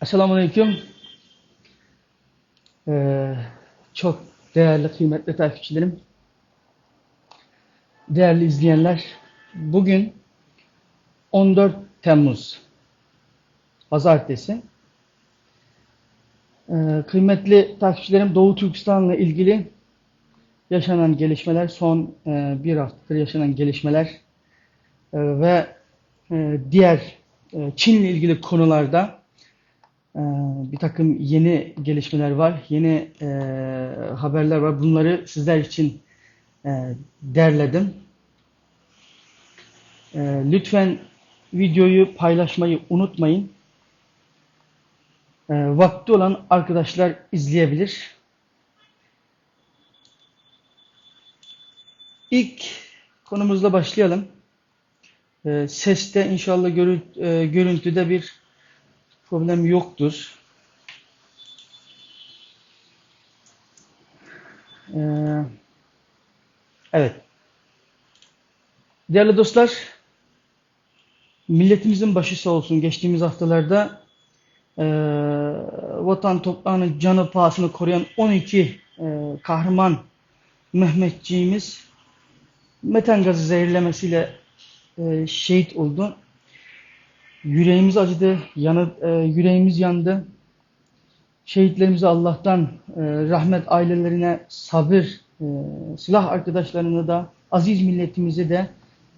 Selamünaleyküm. Ee, Çok değerli, kıymetli takipçilerim, değerli izleyenler. Bugün 14 Temmuz, Pazartesi. Kıymetli takipçilerim, Doğu Türkistan'la ilgili yaşanan gelişmeler, son bir haftadır yaşanan gelişmeler ve diğer Çin'le ilgili konularda bir takım yeni gelişmeler var, yeni haberler var. Bunları sizler için derledim. Lütfen videoyu paylaşmayı unutmayın. Vakti olan arkadaşlar izleyebilir. İlk konumuzla başlayalım. Seste inşallah görüntüde bir problem yoktur. Evet. Değerli dostlar, milletimizin başı sağ olsun. Geçtiğimiz haftalarda vatan toprağının canı pahasını koruyan 12 kahraman Mehmetçiğimiz metan gazı zehirlemesiyle şehit oldu. Yüreğimiz acıdı, yüreğimiz yandı. Şehitlerimize Allah'tan rahmet, ailelerine sabır, silah arkadaşlarına da, aziz milletimize de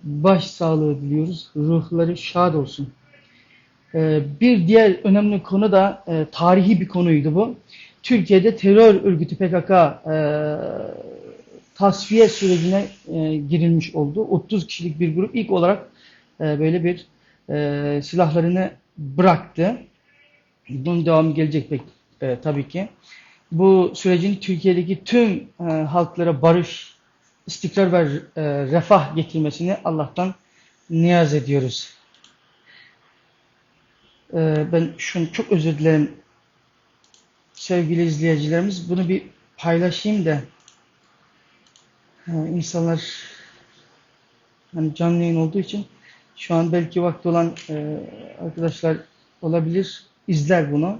başsağlığı diliyoruz. Ruhları şad olsun. Bir diğer önemli konu da tarihi bir konuydu bu. Türkiye'de terör örgütü PKK tasfiye sürecine girilmiş oldu. 30 kişilik bir grup ilk olarak böyle bir silahlarını bıraktı. Bunun devamı gelecek tabii ki. Bu sürecin Türkiye'deki tüm halklara barış, istikrar ve refah getirmesini Allah'tan niyaz ediyoruz. Ben şunu çok özür dilerim sevgili izleyicilerimiz. Bunu bir paylaşayım da insanlar hani canlı yayın olduğu için şu an belki vakti olan arkadaşlar olabilir, izler bunu.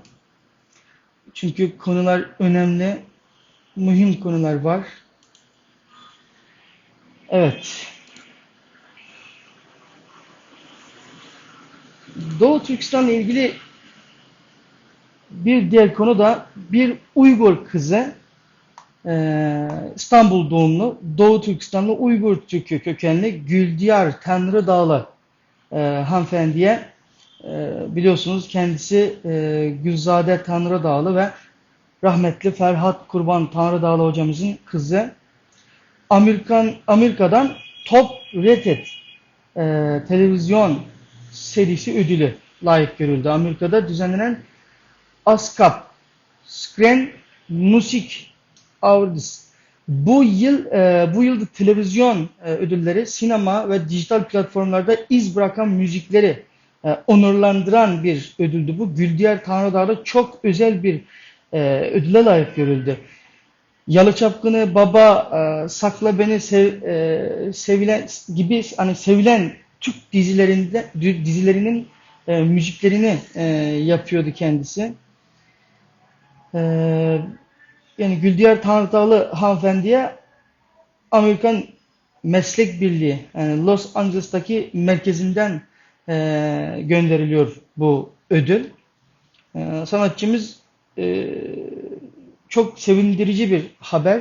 Çünkü konular önemli, mühim konular var. Evet. Doğu Türkistan'la ilgili bir diğer konu da bir Uygur kızı, İstanbul doğumlu, Doğu Türkistanlı Uygur Türk'ü kökenli Güldiyar Tanrıdağlı hanımefendiye, biliyorsunuz kendisi Gülzade Tanrıdağlı ve rahmetli Ferhat Kurban Tanrıdağlı hocamızın kızı. Amerika'dan Top Rated televizyon serisi ödülü layık görüldü. Amerika'da düzenlenen ASCAP Screen Music Awards bu yıl televizyon ödülleri sinema ve dijital platformlarda iz bırakan müzikleri onurlandıran bir ödüldü bu. Güldiyar Tanrıdağ'da çok özel bir ödüle layık görüldü. Yalı Çapkını, Baba, Sakla Beni, Sevilen gibi hani sevilen Türk dizilerinin müziklerini yapıyordu kendisi. Yani Güldiyar Tanrıdağlı hanımefendiye Amerikan Meslek Birliği, yani Los Angeles'taki merkezinden gönderiliyor bu ödül. Sanatçımız çok sevindirici bir haber.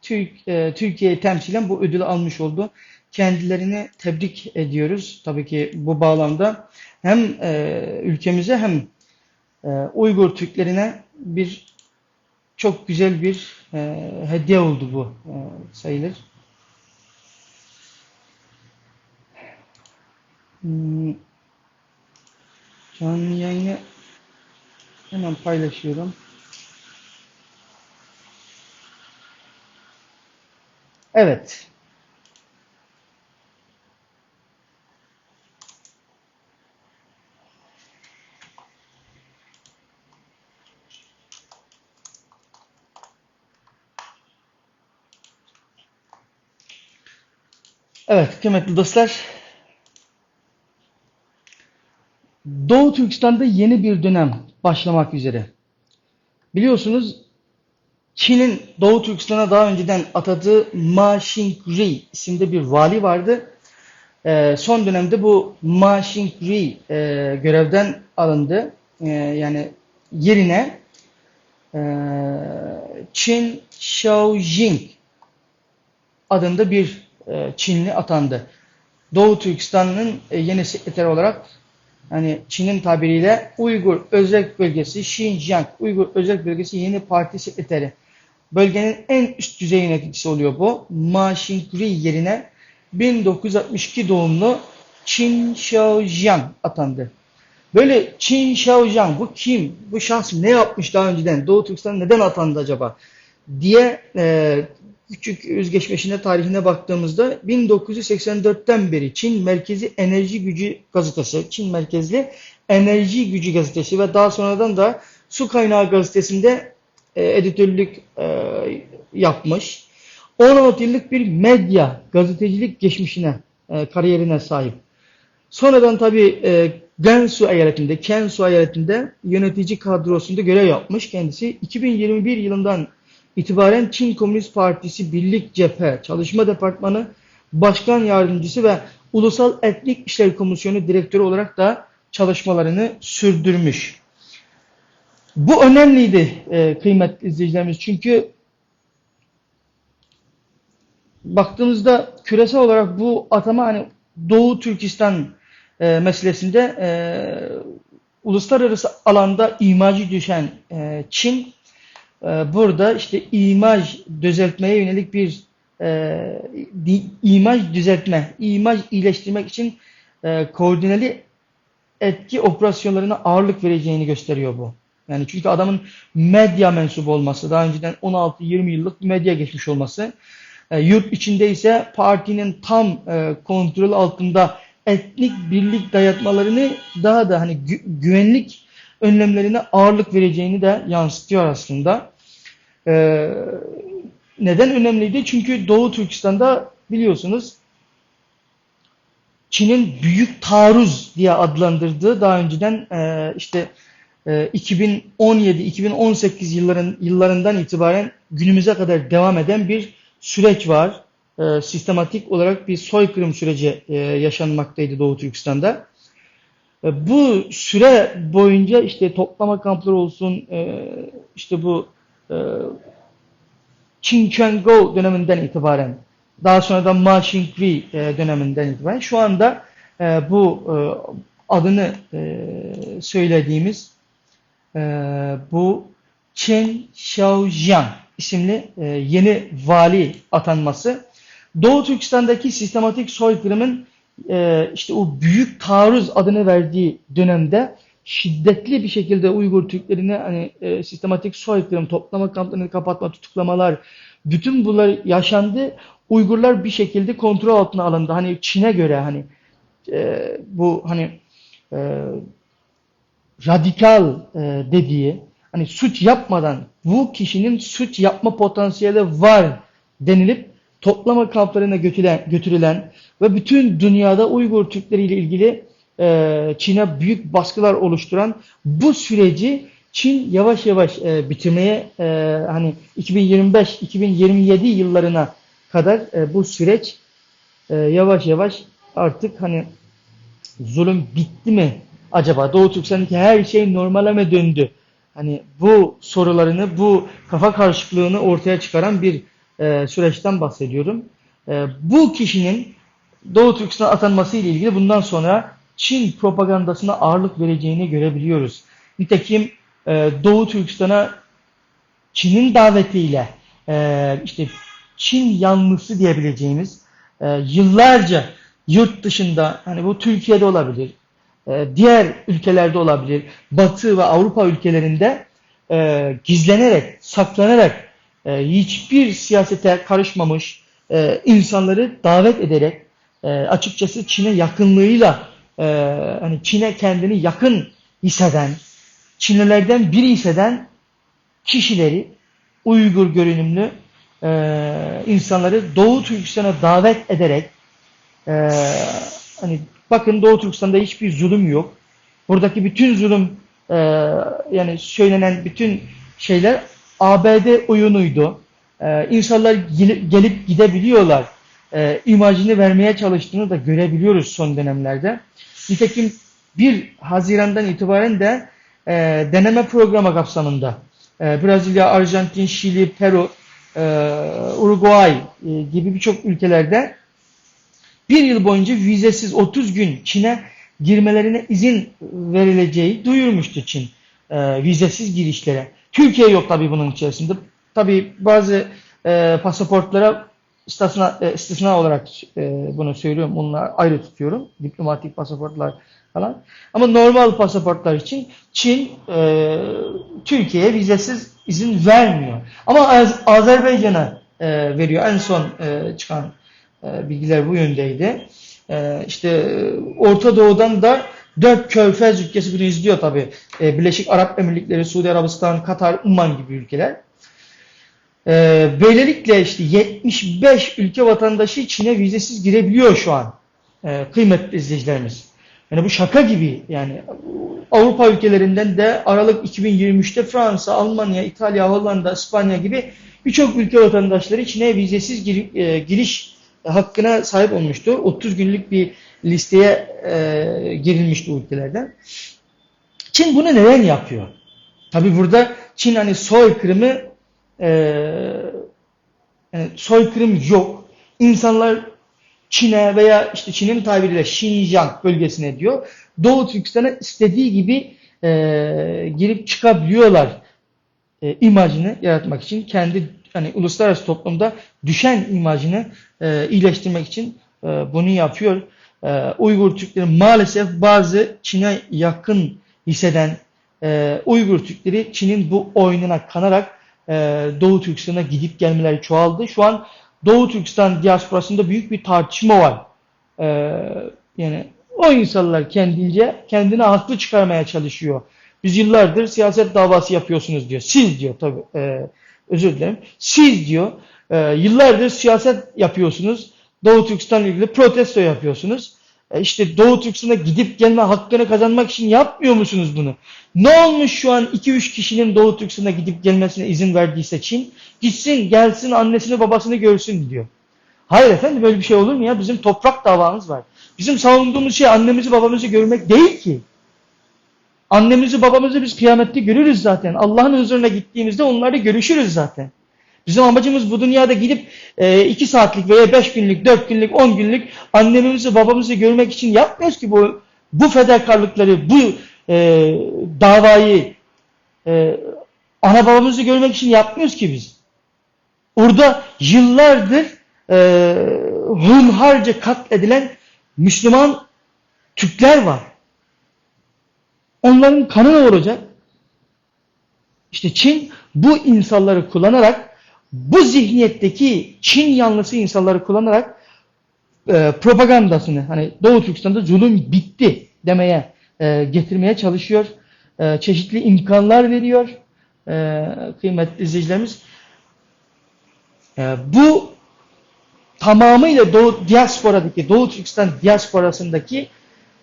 Türkiye'yi temsilen bu ödülü almış oldu. Kendilerini tebrik ediyoruz. Tabii ki bu bağlamda hem ülkemize hem Uygur Türklerine çok güzel bir hediye oldu bu sayılır. Canlı yayını hemen paylaşıyorum. Evet. Evet kıymetli dostlar. Doğu Türkistan'da yeni bir dönem başlamak üzere. Biliyorsunuz Çin'in Doğu Türkistan'a daha önceden atadığı Ma Xingri isimde bir vali vardı. Son dönemde bu Ma Xingri görevden alındı. Yani yerine Qin Xiaojing adında bir Çinli atandı. Doğu Türkistan'ın yeni sekreteri olarak, hani Çin'in tabiriyle Uygur Özerk Bölgesi, Xinjiang Uygur Özerk Bölgesi yeni parti sekreteri. Bölgenin en üst düzey yöneticisi oluyor bu. Ma Xingri yerine 1962 doğumlu Qin Xiaojiang atandı. Böyle Qin Xiaojiang, bu kim? Bu şahs ne yapmış daha önceden? Doğu Türkistan neden atandı acaba? Diye küçük özgeçmişine, tarihine baktığımızda 1984'ten beri Çin Merkezi Enerji Gücü Gazetesi, Çin Merkezli Enerji Gücü Gazetesi ve daha sonradan da Su Kaynağı Gazetesi'nde editörlük yapmış. 16 yıllık bir medya, gazetecilik geçmişine, kariyerine sahip. Sonradan tabii Gansu eyaletinde yönetici kadrosunda görev yapmış kendisi. 2021 yılından itibaren Çin Komünist Partisi Birlik Cephe Çalışma Departmanı Başkan Yardımcısı ve Ulusal Etnik İşler Komisyonu Direktörü olarak da çalışmalarını sürdürmüş. Bu önemliydi kıymetli izleyicilerimiz. Çünkü baktığımızda küresel olarak bu atama, hani Doğu Türkistan meselesinde uluslararası alanda imajı düşen Çin, burada işte imaj düzeltmeye yönelik bir imaj iyileştirmek için koordineli etki operasyonlarına ağırlık vereceğini gösteriyor bu. Yani çünkü adamın medya mensubu olması, daha önceden 16-20 yıllık medya geçmiş olması, yurt içinde ise partinin tam kontrol altında etnik birlik dayatmalarını, daha da hani güvenlik önlemlerine ağırlık vereceğini de yansıtıyor aslında. Neden önemliydi? Çünkü Doğu Türkistan'da biliyorsunuz Çin'in büyük taarruz diye adlandırdığı, daha önceden işte 2017-2018 yıllarından itibaren günümüze kadar devam eden bir süreç var. Sistematik olarak bir soykırım süreci yaşanmaktaydı Doğu Türkistan'da. Bu süre boyunca işte toplama kampları olsun, işte bu Qinquango döneminden itibaren, daha sonra da Ma Xingri döneminden itibaren şu anda bu adını söylediğimiz bu Chen Xiaojiang isimli yeni vali atanması, Doğu Türkistan'daki sistematik soykırımın işte o büyük taarruz adını verdiği dönemde şiddetli bir şekilde Uygur Türklerine hani sistematik soykırım, toplama kamplarını kapatma, tutuklamalar, bütün bunlar yaşandı. Uygurlar bir şekilde kontrol altına alındı. Hani Çin'e göre hani bu hani radikal dediği, hani suç yapmadan bu kişinin suç yapma potansiyeli var denilip toplama kamplarına götürülen ve bütün dünyada Uygur Türkleri ile ilgili Çin'e büyük baskılar oluşturan bu süreci Çin yavaş yavaş bitirmeye, hani 2025-2027 yıllarına kadar bu süreç yavaş yavaş artık hani zulüm bitti mi acaba? Doğu Türkistan'daki her şey normale mi döndü? Hani bu sorularını, bu kafa karışıklığını ortaya çıkaran bir süreçten bahsediyorum. Bu kişinin Doğu Türkistan'a atanması ile ilgili bundan sonra Çin propagandasına ağırlık vereceğini görebiliyoruz. Nitekim Doğu Türkistan'a Çin'in davetiyle işte Çin yanlısı diyebileceğimiz yıllarca yurt dışında, hani bu Türkiye'de olabilir, diğer ülkelerde olabilir, Batı ve Avrupa ülkelerinde gizlenerek, saklanarak, hiçbir siyasete karışmamış insanları davet ederek, açıkçası Çin'e yakınlığıyla, hani Çin'e kendini yakın hisseden, Çinlilerden biri hisseden kişileri, Uygur görünümlü insanları Doğu Türkistan'a davet ederek, hani bakın Doğu Türkistan'da hiçbir zulüm yok. Buradaki bütün zulüm yani söylenen bütün şeyler ABD oyunuydu. İnsanlar gelip gidebiliyorlar. İmajını vermeye çalıştığını da görebiliyoruz son dönemlerde. Nitekim 1 Haziran'dan itibaren de deneme programı kapsamında Brezilya, Arjantin, Şili, Peru, Uruguay gibi birçok ülkelerde bir yıl boyunca vizesiz 30 gün Çin'e girmelerine izin verileceği duyurmuştu Çin. Vizesiz girişlere. Türkiye yok tabii bunun içerisinde. Tabii bazı pasaportlara istisna olarak bunu söylüyorum. Bunları ayrı tutuyorum. Diplomatik pasaportlar falan. Ama normal pasaportlar için Çin Türkiye'ye vizesiz izin vermiyor. Ama Azerbaycan'a veriyor. En son çıkan bilgiler bu yöndeydi. İşte Orta Doğu'dan da 4 körfez ülkesi bunu izliyor tabii. Birleşik Arap Emirlikleri, Suudi Arabistan, Katar, Umman gibi ülkeler. Böylelikle işte 75 ülke vatandaşı Çin'e vizesiz girebiliyor şu an. Kıymetli izleyicilerimiz. Yani bu şaka gibi. Yani Avrupa ülkelerinden de Aralık 2023'te Fransa, Almanya, İtalya, Hollanda, İspanya gibi birçok ülke vatandaşları Çin'e vizesiz giriş hakkına sahip olmuştu. 30 günlük bir listeye girilmişti bu ülkelerden. Çin bunu neden yapıyor? Tabi burada Çin hani soykırımı yani soykırım yok. İnsanlar Çin'e veya işte Çin'in tabiriyle Xinjiang bölgesine diyor. Doğu Türkistan'a istediği gibi girip çıkabiliyorlar imajını yaratmak için kendi hani uluslararası toplumda düşen imajını iyileştirmek için bunu yapıyor. Uygur Türkleri maalesef bazı Çin'e yakın hisseden Uygur Türkleri Çin'in bu oyununa kanarak Doğu Türkistan'a gidip gelmeleri çoğaldı. Şu an Doğu Türkistan diasporasında büyük bir tartışma var. Yani o insanlar kendini haklı çıkarmaya çalışıyor. Biz yıllardır siyaset davası yapıyorsunuz diyor. Siz diyor tabii özür dilerim. Siz diyor yıllardır siyaset yapıyorsunuz. Doğu Türkistan ile ilgili protesto yapıyorsunuz. İşte Doğu Türkistan'a gidip gelme hakkını kazanmak için yapmıyor musunuz bunu? Ne olmuş şu an 2-3 kişinin Doğu Türkistan'a gidip gelmesine izin verdiyse Çin? Gitsin gelsin annesini babasını görsün diyor. Hayır efendim böyle bir şey olur mu ya? Bizim toprak davamız var. Bizim savunduğumuz şey annemizi babamızı görmek değil ki. Annemizi babamızı biz kıyamette görürüz zaten. Allah'ın huzuruna gittiğimizde onlarla görüşürüz zaten. Bizim amacımız bu dünyada gidip 2 saatlik veya 5 günlük, 4 günlük, 10 günlük annemizi babamızı görmek için yapmıyoruz ki bu fedakarlıkları, bu davayı ana babamızı görmek için yapmıyoruz ki biz. Orada yıllardır hunharca katledilen Müslüman Türkler var. Onların kanı ne olacak? İşte Çin bu insanları kullanarak, bu zihniyetteki Çin yanlısı insanları kullanarak propagandasını, hani Doğu Türkistan'da zulüm bitti demeye getirmeye çalışıyor. Çeşitli imkanlar veriyor. Kıymetli izleyicilerimiz. Bu tamamıyla Doğu Türkistan diasporasındaki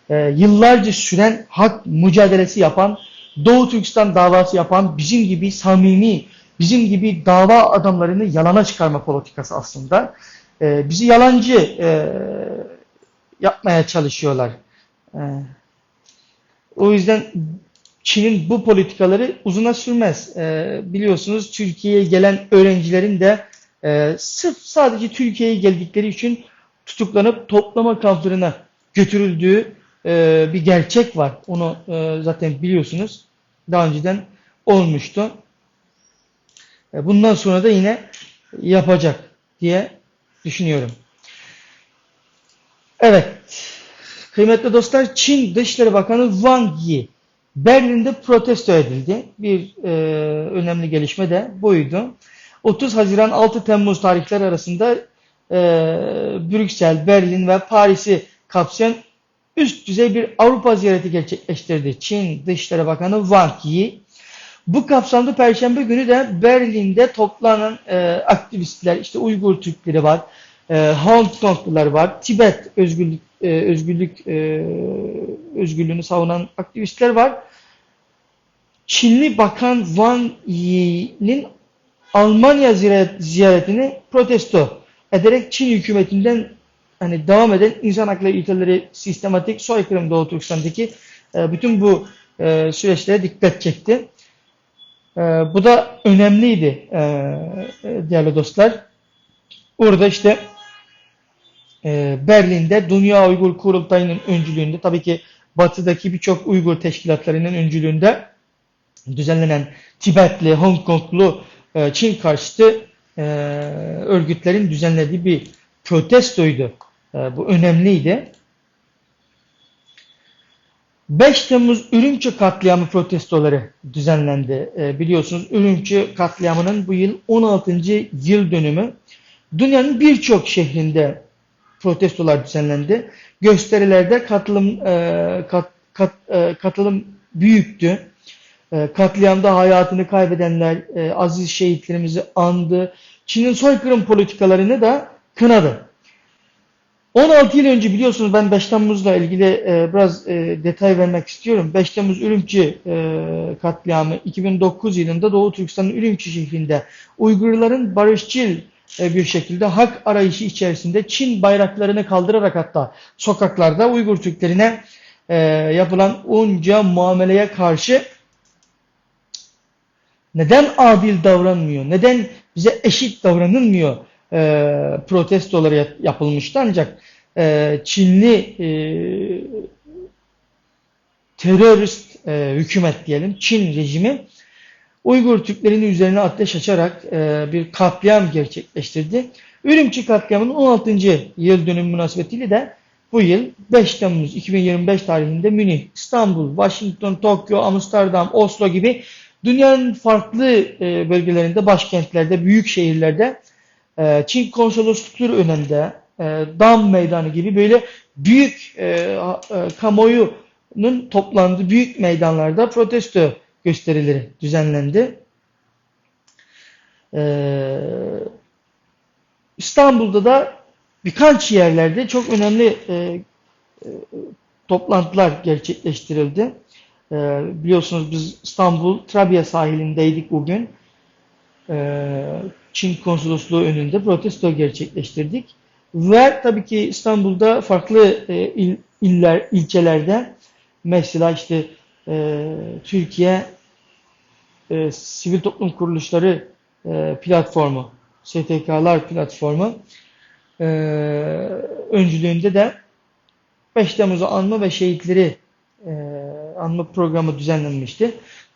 yıllarca süren hak mücadelesi yapan, Doğu Türkistan davası yapan bizim gibi samimi, bizim gibi dava adamlarını yalana çıkarma politikası aslında. Bizi yalancı yapmaya çalışıyorlar. O yüzden Çin'in bu politikaları uzuna sürmez. Biliyorsunuz Türkiye'ye gelen öğrencilerin de sırf sadece Türkiye'ye geldikleri için tutuklanıp toplama kamplarına götürüldüğü bir gerçek var. Onu zaten biliyorsunuz. Daha önceden olmuştu. Bundan sonra da yine yapacak diye düşünüyorum. Evet. Kıymetli dostlar, Çin Dışişleri Bakanı Wang Yi Berlin'de protesto edildi. Bir önemli gelişme de buydu. 30 Haziran 6 Temmuz tarihleri arasında Brüksel, Berlin ve Paris'i kapsayan üst düzey bir Avrupa ziyareti gerçekleştirdi Çin Dışişleri Bakanı Wang Yi. Bu kapsamda Perşembe günü de Berlin'de toplanan aktivistler, işte Uygur Türkleri var, Hong Konglular var, Tibet özgürlüğünü savunan aktivistler var. Çinli Bakan Wang Yi'nin Almanya ziyaretini protesto ederek Çin hükümetinden hani devam eden insan hakları ihlali, sistematik soykırım Doğu Türkistan'daki bütün bu süreçlere dikkat çekti. Bu da önemliydi değerli dostlar. Orada işte Berlin'de Dünya Uygur Kurultayı'nın öncülüğünde, tabii ki Batı'daki birçok Uygur teşkilatlarının öncülüğünde düzenlenen Tibetli, Hong Konglu Çin karşıtı örgütlerin düzenlediği bir protestoydu. Bu önemliydi. 5 Temmuz Ürümçi katliamı protestoları düzenlendi. Biliyorsunuz Ürümçi katliamının bu yıl 16. yıl dönümü. Dünyanın birçok şehrinde protestolar düzenlendi. Gösterilerde katılım büyüktü. Katliamda hayatını kaybedenler, aziz şehitlerimizi andı. Çin'in soykırım politikalarını da kınadı. 16 yıl önce biliyorsunuz ben 5 Temmuz'la ilgili biraz detay vermek istiyorum. 5 Temmuz Ürümçi katliamı 2009 yılında Doğu Türkistan'ın Ürümçi şehrinde Uygurların barışçıl bir şekilde hak arayışı içerisinde Çin bayraklarını kaldırarak hatta sokaklarda Uygur Türklerine yapılan onca muameleye karşı neden adil davranmıyor, neden bize eşit davranılmıyor protestoları yapılmıştı, ancak Çinli terörist hükümet diyelim, Çin rejimi Uygur Türklerinin üzerine ateş açarak bir katliam gerçekleştirdi. Ürümçi katliamının 16. yıl dönümü münasebetiyle de bu yıl 5 Temmuz 2025 tarihinde Münih, İstanbul, Washington, Tokyo, Amsterdam, Oslo gibi dünyanın farklı bölgelerinde, başkentlerde, büyük şehirlerde, Çin konsoloslukları önünde, Dam Meydanı gibi böyle büyük kamuoyunun toplandığı büyük meydanlarda protesto gösterileri düzenlendi. İstanbul'da da birkaç yerlerde çok önemli toplantılar gerçekleştirildi. Biliyorsunuz biz İstanbul Trabiya sahilindeydik bugün. Çin konsolosluğu önünde protesto gerçekleştirdik. Ve tabii ki İstanbul'da farklı ilçelerde mesela işte Türkiye Sivil Toplum Kuruluşları platformu, STK'lar platformu öncülüğünde de 5 Temmuz'u anma ve şehitleri anma programı düzenlenmişti.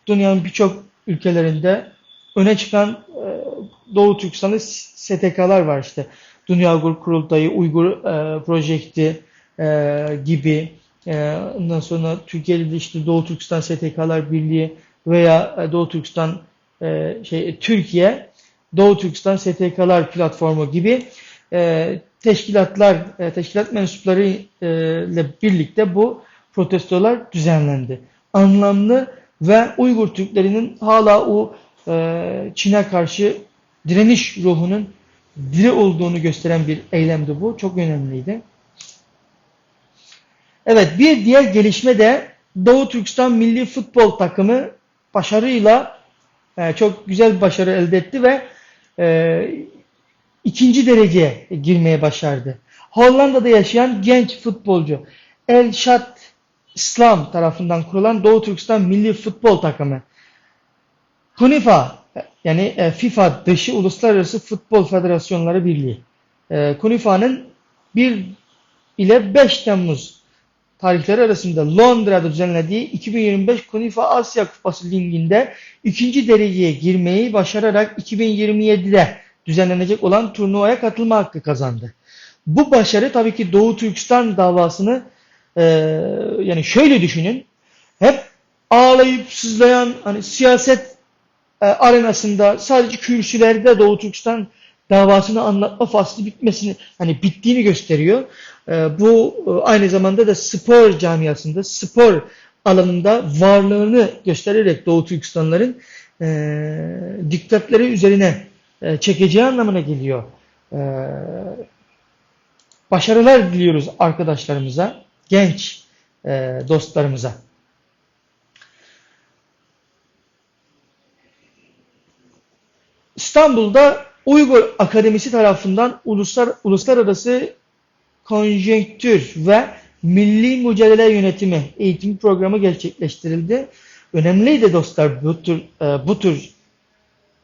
Dünyanın birçok ülkelerinde öne çıkan Doğu Türkistan'da STK'lar var işte. Dünya Uygur Kurultayı, Uygur Projekti gibi. Ondan sonra Türkiye'de işte Doğu Türkistan STK'lar Birliği veya Doğu Türkistan Türkiye Doğu Türkistan STK'lar platformu gibi teşkilat mensupları ile birlikte bu protestolar düzenlendi. Anlamlı ve Uygur Türklerinin hala o Çin'e karşı direniş ruhunun diri olduğunu gösteren bir eylemdi bu. Çok önemliydi. Evet, bir diğer gelişme de Doğu Türkistan Milli Futbol Takımı başarıyla çok güzel bir başarı elde etti ve ikinci dereceye girmeye başardı. Hollanda'da yaşayan genç futbolcu Elşad İslam tarafından kurulan Doğu Türkistan Milli Futbol Takımı KUNIFA yani FIFA dışı Uluslararası Futbol Federasyonları Birliği KUNIFA'nın 1 ile 5 Temmuz tarihleri arasında Londra'da düzenlediği 2025 KUNIFA Asya Kupası Ligi'nde ikinci dereceye girmeyi başararak 2027'de düzenlenecek olan turnuvaya katılma hakkı kazandı. Bu başarı tabii ki Doğu Türkistan davasını yani şöyle düşünün, hep ağlayıp sızlayan hani siyaset arenasında sadece kürsülerde Doğu Türkistan davasını anlatma faslı bittiğini gösteriyor. Bu aynı zamanda da spor camiasında, spor alanında varlığını göstererek Doğu Türkistanların dikkatleri üzerine çekeceği anlamına geliyor. Başarılar diliyoruz arkadaşlarımıza, genç dostlarımıza. İstanbul'da Uygur Akademisi tarafından Uluslararası Konjonktür ve Milli Mücadele Yönetimi eğitim programı gerçekleştirildi. Önemliydi dostlar bu tür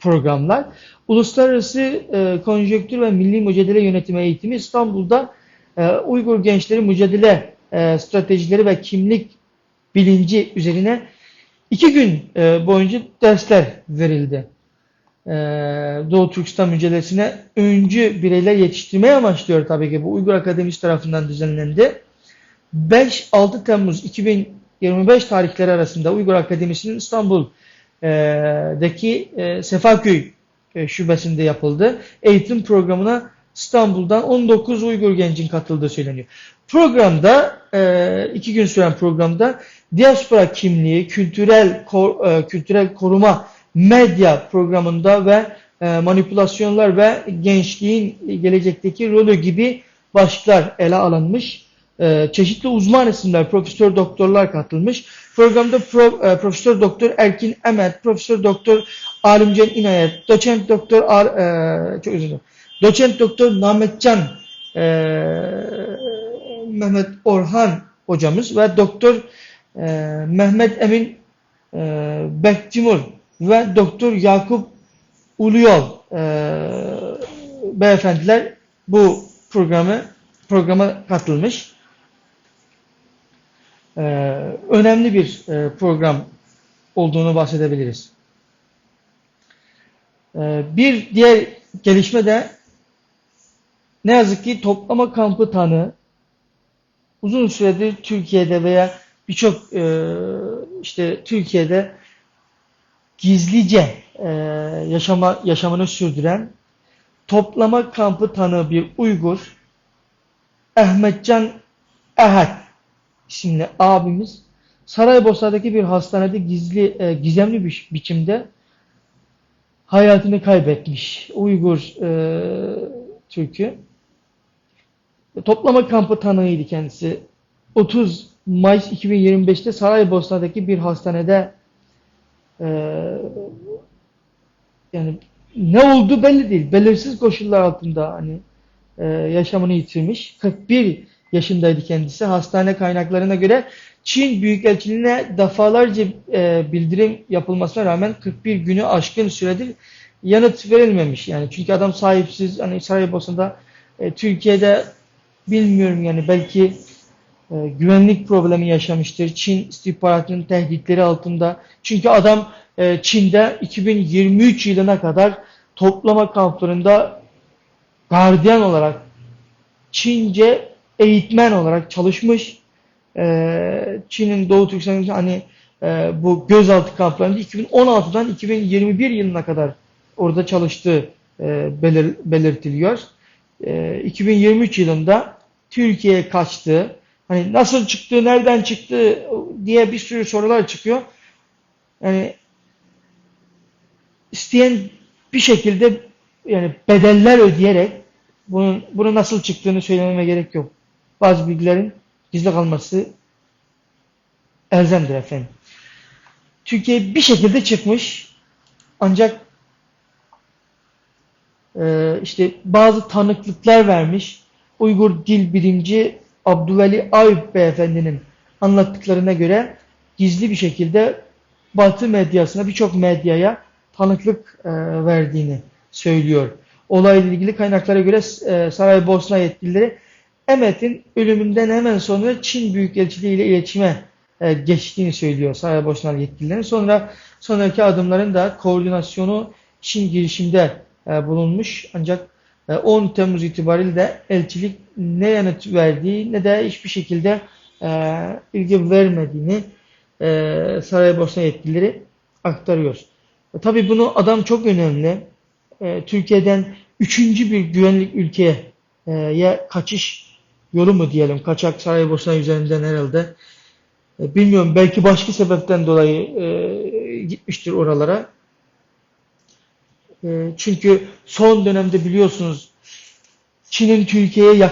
programlar. Uluslararası Konjonktür ve Milli Mücadele Yönetimi eğitimi İstanbul'da Uygur gençleri mücadele stratejileri ve kimlik bilinci üzerine 2 gün boyunca dersler verildi. Doğu Türkistan mücadelesine öncü bireyler yetiştirmeye amaçlıyor tabii ki. Bu Uygur Akademisi tarafından düzenlendi. 5-6 Temmuz 2025 tarihleri arasında Uygur Akademisi'nin İstanbul'daki Sefaköy şubesinde yapıldı. Eğitim programına İstanbul'dan 19 Uygur gencin katıldığı söyleniyor. Programda 2 gün süren programda diaspora kimliği, kültürel koruma medya programında ve manipülasyonlar ve gençliğin gelecekteki rolü gibi başlıklar ele alınmış. Çeşitli uzman isimler, profesör doktorlar katılmış. Programda Profesör Doktor Erkin Emet, Profesör Doktor Alimcan İnayet, Doçent Doktor Doçent Doktor Mehmet Orhan hocamız ve Doktor Mehmet Emin Bektimur ve Doktor Yakup Uluyol beyefendiler bu programa katılmış. Önemli bir program olduğunu bahsedebiliriz. Bir diğer gelişme de ne yazık ki toplama kampı tanığı uzun süredir Türkiye'de veya birçok işte Türkiye'de gizlice yaşamını sürdüren toplama kampı tanığı bir Uygur Ahmetcan Ahad isimli abimiz Saraybosna'daki bir hastanede gizemli bir biçimde hayatını kaybetmiş. Uygur Türk'ü. Toplama kampı tanığıydı kendisi. 30 Mayıs 2025'te Saraybosna'daki bir hastanede yani ne oldu belli değil. Belirsiz koşullar altında hani yaşamını yitirmiş. 41 yaşındaydı kendisi. Hastane kaynaklarına göre Çin Büyükelçiliğine defalarca bildirim yapılmasına rağmen 41 günü aşkın süredir yanıt verilmemiş. Yani çünkü adam sahipsiz. Hani Saraybosna'da Türkiye'de bilmiyorum yani belki güvenlik problemi yaşamıştır. Çin istihbaratının tehditleri altında. Çünkü adam Çin'de 2023 yılına kadar toplama kamplarında gardiyan olarak Çince eğitmen olarak çalışmış. Çin'in Doğu Türkistan'ın hani bu gözaltı kamplarında 2016'dan 2021 yılına kadar orada çalıştığı belirtiliyor. 2023 yılında Türkiye'ye kaçtı. Hani nasıl çıktı, nereden çıktı diye bir sürü sorular çıkıyor. Yani isteyen bir şekilde yani bedeller ödeyerek bunun nasıl çıktığını söylememe gerek yok. Bazı bilgilerin gizli kalması elzemdir efendim. Türkiye bir şekilde çıkmış ancak işte bazı tanıklıklar vermiş. Uygur dil bilimci Abdülveli Ayıp beyefendinin anlattıklarına göre gizli bir şekilde Batı medyasına, birçok medyaya tanıklık verdiğini söylüyor. Olayla ilgili kaynaklara göre Saraybosna yetkilileri Emet'in ölümünden hemen sonra Çin Büyükelçiliği ile iletişime geçtiğini söylüyor Saraybosna yetkililerin. Sonraki adımların da koordinasyonu Çin girişimde bulunmuş. Ancak 10 Temmuz itibariyle de elçilik ne yanıt verdiği ne de hiçbir şekilde ilgi vermediğini Saraybosna yetkilileri aktarıyor. Tabii bunu adam çok önemli. Türkiye'den 3. bir güvenlik ülkeye kaçış yolu mu diyelim. Kaçak Saraybosna üzerinden herhalde. Bilmiyorum belki başka sebepten dolayı gitmiştir oralara. Çünkü son dönemde biliyorsunuz Çin'in Türkiye'ye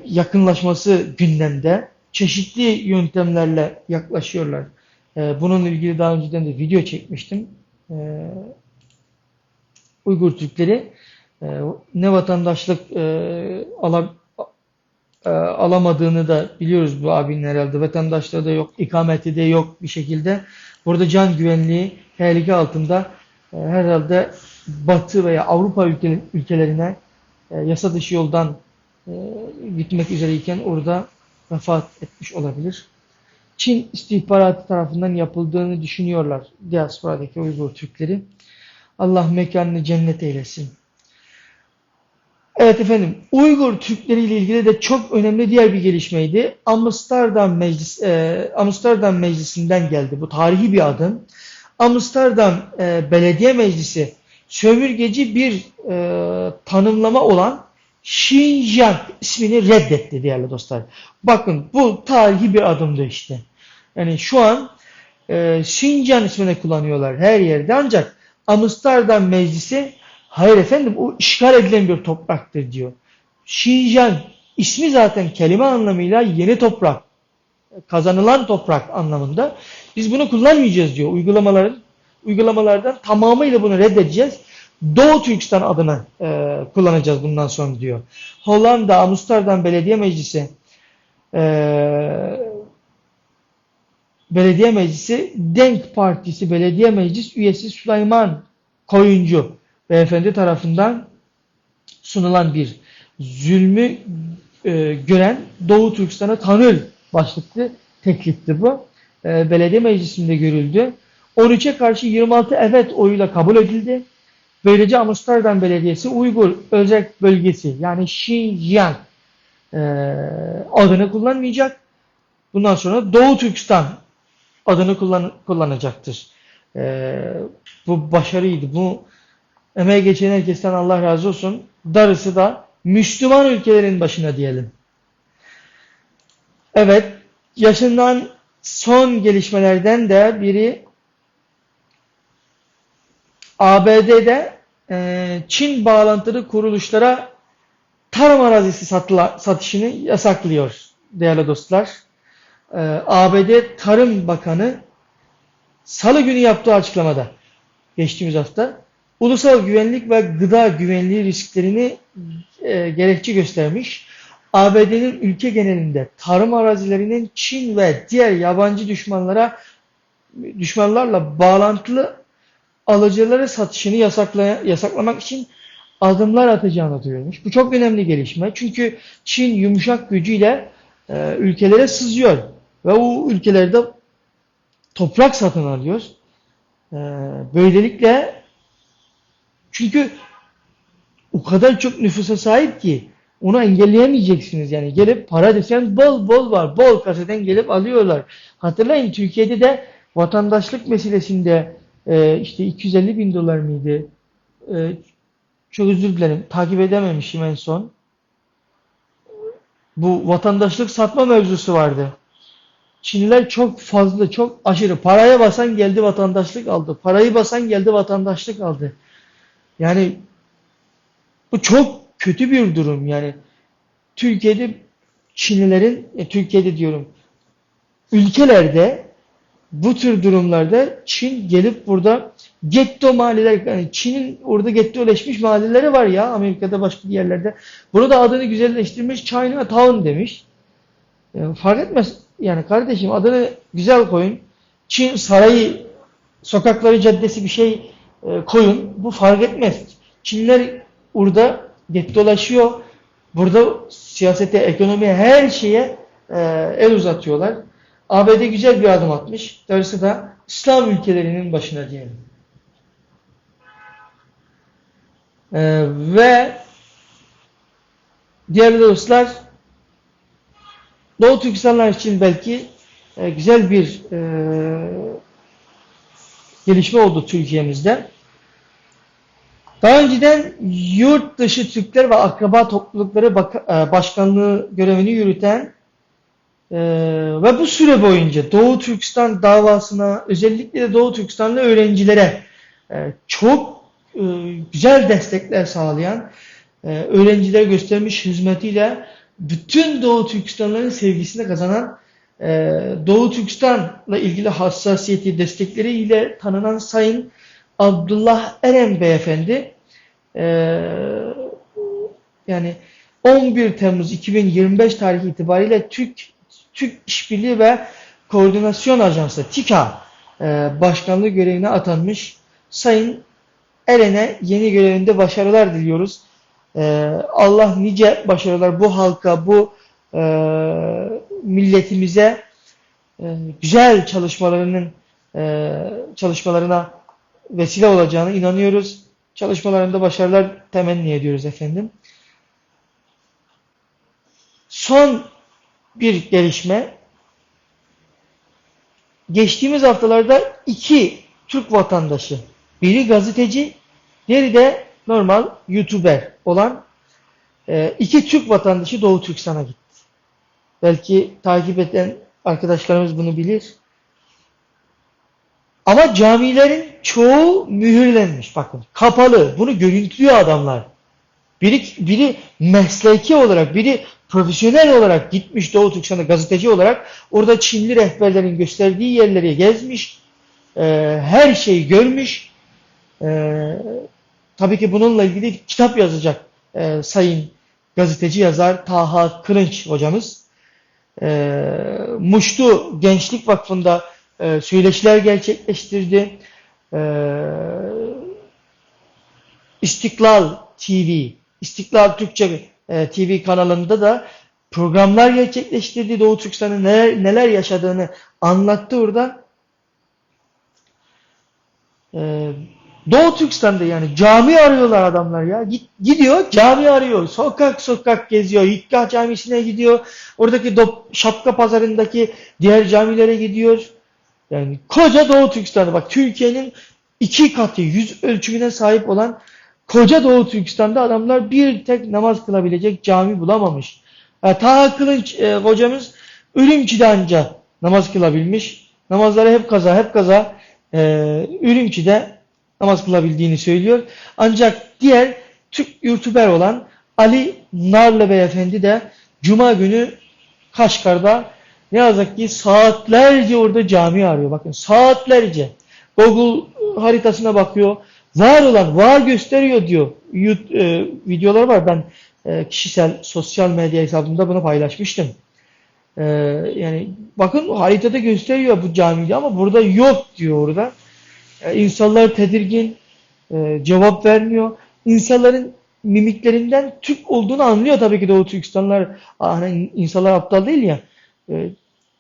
yakınlaşması gündemde. Çeşitli yöntemlerle yaklaşıyorlar. Bununla ilgili daha önceden de video çekmiştim. Uygur Türkleri ne vatandaşlık alamadığını da biliyoruz bu abinin herhalde. Vatandaşlığı da yok, ikameti de yok bir şekilde. Burada can güvenliği tehlike altında herhalde Batı veya Avrupa ülkelerine yasa dışı yoldan gitmek üzereyken orada vefat etmiş olabilir. Çin istihbaratı tarafından yapıldığını düşünüyorlar diasporadaki Uygur Türkleri. Allah mekanını cennet eylesin. Evet efendim, Uygur Türkleri ile ilgili de çok önemli diğer bir gelişmeydi. Amsterdam Meclisi'nden geldi. Bu tarihi bir adım. Amsterdam Belediye Meclisi sömürgeci bir tanımlama olan Xinjiang ismini reddetti değerli dostlar. Bakın bu tarihi bir adımdı işte. Yani şu an Xinjiang ismini kullanıyorlar her yerde ancak Amsterdam Meclisi hayır efendim o işgal edilen bir topraktır diyor. Xinjiang ismi zaten kelime anlamıyla yeni toprak, kazanılan toprak anlamında. Biz bunu kullanmayacağız diyor. Uygulamalardan tamamıyla bunu reddedeceğiz. Doğu Türkistan adını kullanacağız bundan sonra diyor. Hollanda Amsterdam Belediye Meclisi Denk Partisi Belediye Meclis üyesi Süleyman Koyuncu beyefendi tarafından sunulan bir zulmü gören Doğu Türkistan'a tanır başlıklı teklifti bu. Belediye Meclisi'nde görüldü. 13'e karşı 26 evet oyuyla kabul edildi. Böylece Amsterdam Belediyesi Uygur Özel Bölgesi yani Xinjiang adını kullanmayacak. Bundan sonra Doğu Türkistan adını kullanacaktır. Bu başarıydı. Bu emeğe geçen herkesten Allah razı olsun. Darısı da Müslüman ülkelerin başına diyelim. Evet, yaşanan son gelişmelerden de biri ABD'de Çin bağlantılı kuruluşlara tarım arazisi satışını yasaklıyor değerli dostlar. ABD Tarım Bakanı Salı günü yaptığı açıklamada geçtiğimiz hafta ulusal güvenlik ve gıda güvenliği risklerini gerekçe göstermiş. ABD'nin ülke genelinde tarım arazilerinin Çin ve diğer yabancı düşmanlarla bağlantılı alıcıları satışını yasaklamak için adımlar atacağını duyurmuş. Bu çok önemli gelişme. Çünkü Çin yumuşak gücüyle ülkelere sızıyor. Ve o ülkelerde toprak satın alıyor. Böylelikle çünkü o kadar çok nüfusa sahip ki onu engelleyemeyeceksiniz. Yani gelip para desen bol bol var. Bol kaseden gelip alıyorlar. Hatırlayın Türkiye'de de vatandaşlık meselesinde işte 250 bin dolar mıydı? Çok özür dilerim. Takip edememişim en son. Bu vatandaşlık satma mevzusu vardı. Çinliler çok fazla, çok aşırı. Paraya basan geldi vatandaşlık aldı. Parayı basan geldi vatandaşlık aldı. Yani bu çok kötü bir durum. Yani Türkiye'de Çinlilerin, Türkiye'de diyorum, ülkelerde bu tür durumlarda Çin gelip burada getto mahalleler, yani Çin'in orada gettoleşmiş mahalleleri var ya Amerika'da başka yerlerde. Bunu da adını güzelleştirmiş Chinatown demiş. Fark etmez. Yani kardeşim adını güzel koyun. Çin sarayı, sokakları, caddesi bir şey koyun. Bu fark etmez. Çinliler orada gettolaşıyor. Burada siyasete, ekonomiye, her şeye el uzatıyorlar. ABD güzel bir adım atmış. Darısı da İslam ülkelerinin başına diyelim. Ve diğer dostlar Doğu Türkistanlar için belki güzel bir gelişme oldu Türkiye'mizde. Daha önceden yurt dışı Türkler ve akraba toplulukları başkanlığı görevini yürüten ve bu süre boyunca Doğu Türkistan davasına özellikle de Doğu Türkistanlı öğrencilere çok güzel destekler sağlayan öğrencilere göstermiş hizmetiyle bütün Doğu Türkistanlıların sevgisini kazanan Doğu Türkistan'la ilgili hassasiyeti destekleriyle tanınan Sayın Abdullah Eren Beyefendi yani 11 Temmuz 2025 tarihi itibariyle Türk İşbirliği ve Koordinasyon Ajansı TİKA başkanlığı görevine atanmış Sayın Eren'e yeni görevinde başarılar diliyoruz. Allah nice başarılar bu halka, bu milletimize güzel çalışmalarına vesile olacağına inanıyoruz. Çalışmalarında başarılar temenni ediyoruz efendim. Son bir gelişme. Geçtiğimiz haftalarda iki Türk vatandaşı, biri gazeteci, diğeri de normal YouTuber olan iki Türk vatandaşı Doğu Türkistan'a gitti. Belki takip eden arkadaşlarımız bunu bilir. Ama camilerin çoğu mühürlenmiş. Bakın kapalı. Bunu görüntülüyor adamlar. Biri mesleki olarak, biri profesyonel olarak gitmiş Doğu Türkistan'da gazeteci olarak. Orada Çinli rehberlerin gösterdiği yerleri gezmiş. Her şeyi görmüş. Tabii ki bununla ilgili kitap yazacak sayın gazeteci yazar Taha Kılınç hocamız. Muştu Gençlik Vakfı'nda söyleşiler gerçekleştirdi. İstiklal TV, İstiklal Türkçe TV kanalında da programlar gerçekleştirdi. Doğu Türkistan'ın neler yaşadığını anlattı orada. Doğu Türkistan'da yani cami arıyorlar adamlar ya. Gidiyor cami arıyor. Sokak sokak geziyor. İttihat Camisi'ne gidiyor. Oradaki Şapka Pazarı'ndaki diğer camilere gidiyor. Yani koca Doğu Türkistan'da bak Türkiye'nin 2 katı yüz ölçümüne sahip olan koca Doğu Türkistan'da adamlar bir tek namaz kılabilecek cami bulamamış. Taha Kılınç hocamız Ürümçi'de anca namaz kılabilmiş. Namazları hep kaza. Ürümçi'de namaz kılabildiğini söylüyor. Ancak diğer Türk YouTuber olan Ali Narlı Beyefendi de Cuma günü Kaşgar'da ne yazık ki saatlerce orada cami arıyor. Bakın saatlerce. Google haritasına bakıyor. Var gösteriyor diyor. Videolar var. Ben kişisel sosyal medya hesabımda bunu paylaşmıştım. Yani bakın haritada gösteriyor bu camiyi ama burada yok diyor orada. İnsanlar tedirgin, cevap vermiyor. İnsanların mimiklerinden Türk olduğunu anlıyor tabii ki Doğu Türkistanlılar. Hani insanlar aptal değil ya.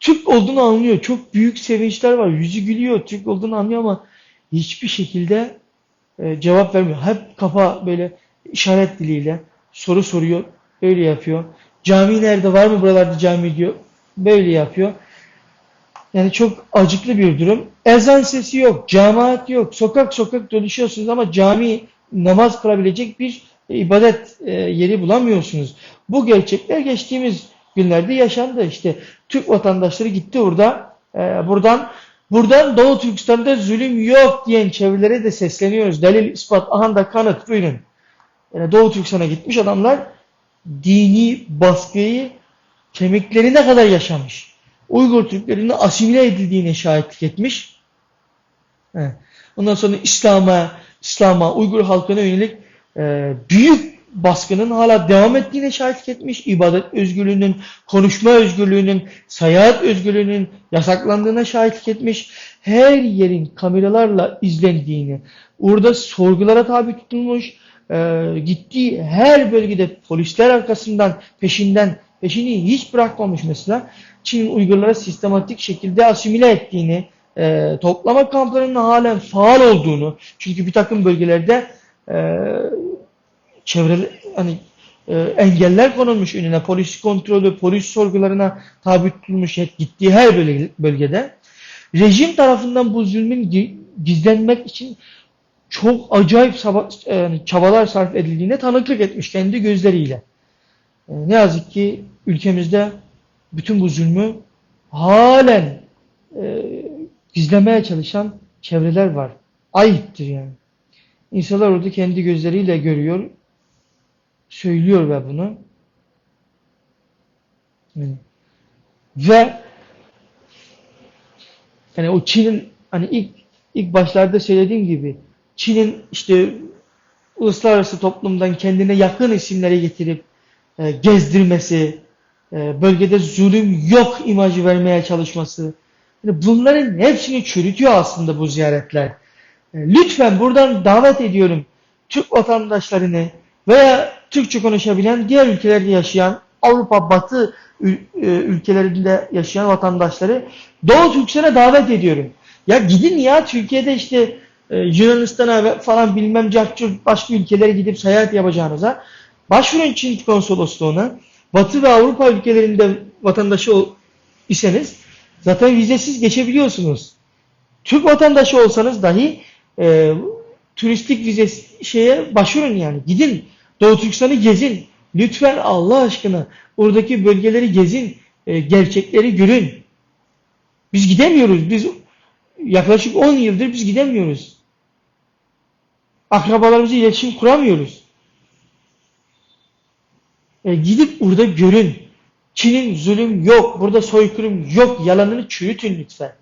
Türk olduğunu anlıyor. Çok büyük sevinçler var. Yüzü gülüyor. Türk olduğunu anlıyor ama hiçbir şekilde cevap vermiyor. Hep kafa böyle işaret diliyle soru soruyor. Öyle yapıyor. Cami nerede? Var mı buralarda cami diyor. Böyle yapıyor. Yani çok acıklı bir durum. Ezan sesi yok, cemaat yok. Sokak sokak dolaşıyorsunuz ama cami namaz kılabilecek bir ibadet yeri bulamıyorsunuz. Bu gerçekler geçtiğimiz günlerde yaşandı. İşte Türk vatandaşları gitti orada. Buradan Doğu Türkistan'da zulüm yok diyen çevrelere de sesleniyoruz. Delil, ispat, aha da kanıt buyurun. Yani Doğu Türkistan'a gitmiş adamlar dini baskıyı kemiklerine kadar yaşamış. Uygur Türklerinin asimile edildiğine şahitlik etmiş. Ondan sonra İslam'a, Uygur halkına yönelik büyük baskının hala devam ettiğine şahitlik etmiş. İbadet özgürlüğünün, konuşma özgürlüğünün, seyahat özgürlüğünün yasaklandığına şahitlik etmiş. Her yerin kameralarla izlendiğini, orada sorgulara tabi tutulmuş, gittiği her bölgede polisler arkasından, peşini hiç bırakmamış mesela. Çin Uygurlara sistematik şekilde asimile ettiğini, toplama kamplarının halen faal olduğunu, çünkü bir takım bölgelerde hani engeller konulmuş önüne, polis kontrolü, polis sorgularına tabi tutulmuş gittiği her bölgede. Rejim tarafından bu zulmün gizlenmek için çok acayip çabalar sarf edildiğine tanıklık etmiş kendi gözleriyle. Ne yazık ki ülkemizde bütün bu zulmü halen gizlemeye çalışan çevreler var. Ayıptır yani. İnsanlar orada kendi gözleriyle görüyor, söylüyor ve bunu. Ve yani o Çin'in hani ilk başlarda söylediğim gibi Çin'in işte uluslararası toplumdan kendine yakın isimleri getirip gezdirmesi, bölgede zulüm yok imajı vermeye çalışması. Yani bunların hepsini çürütüyor aslında bu ziyaretler. Lütfen buradan davet ediyorum Türk vatandaşlarını veya Türkçe konuşabilen diğer ülkelerde yaşayan Avrupa Batı ülkelerinde yaşayan vatandaşları Doğu Türkistan'a davet ediyorum. Ya gidin ya Türkiye'de işte Yunanistan'a falan bilmem başka ülkelere gidip seyahat yapacağınıza başvurun Çin konsolosluğuna. Batı ve Avrupa ülkelerinde vatandaşı iseniz zaten vizesiz geçebiliyorsunuz. Türk vatandaşı olsanız dahi turistik vize başvurun yani. Gidin Doğu Türkistan'ı gezin. Lütfen Allah aşkına oradaki bölgeleri gezin. Gerçekleri görün. Biz gidemiyoruz. Biz yaklaşık 10 yıldır biz gidemiyoruz. Akrabalarımızla iletişim kuramıyoruz. Gidip burada görün. Çin'in zulüm yok. Burada soykırım yok. Yalanını çürütün lütfen.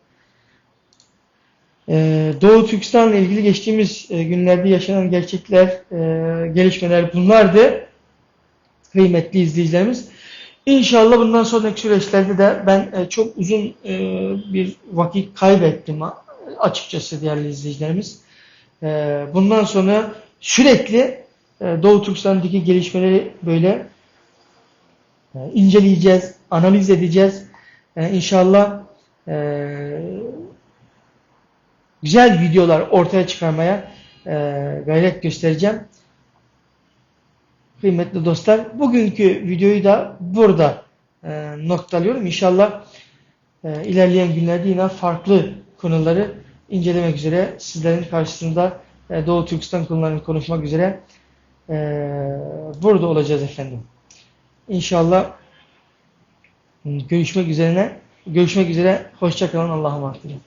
Doğu Türkistan'la ilgili geçtiğimiz günlerde yaşanan gerçekler, gelişmeler bunlardı. Kıymetli izleyicilerimiz. İnşallah bundan sonraki süreçlerde de ben çok uzun bir vakit kaybettim açıkçası değerli izleyicilerimiz. Bundan sonra sürekli Doğu Türkistan'daki gelişmeleri böyle inceleyeceğiz, analiz edeceğiz. İnşallah güzel videolar ortaya çıkarmaya gayret göstereceğim. Kıymetli dostlar, bugünkü videoyu da burada noktalıyorum. İnşallah ilerleyen günlerde yine farklı konuları incelemek üzere sizlerin karşısında Doğu Türkistan konularını konuşmak üzere burada olacağız efendim. İnşallah görüşmek üzere. Hoşça kalın. Allah'a emanet olun.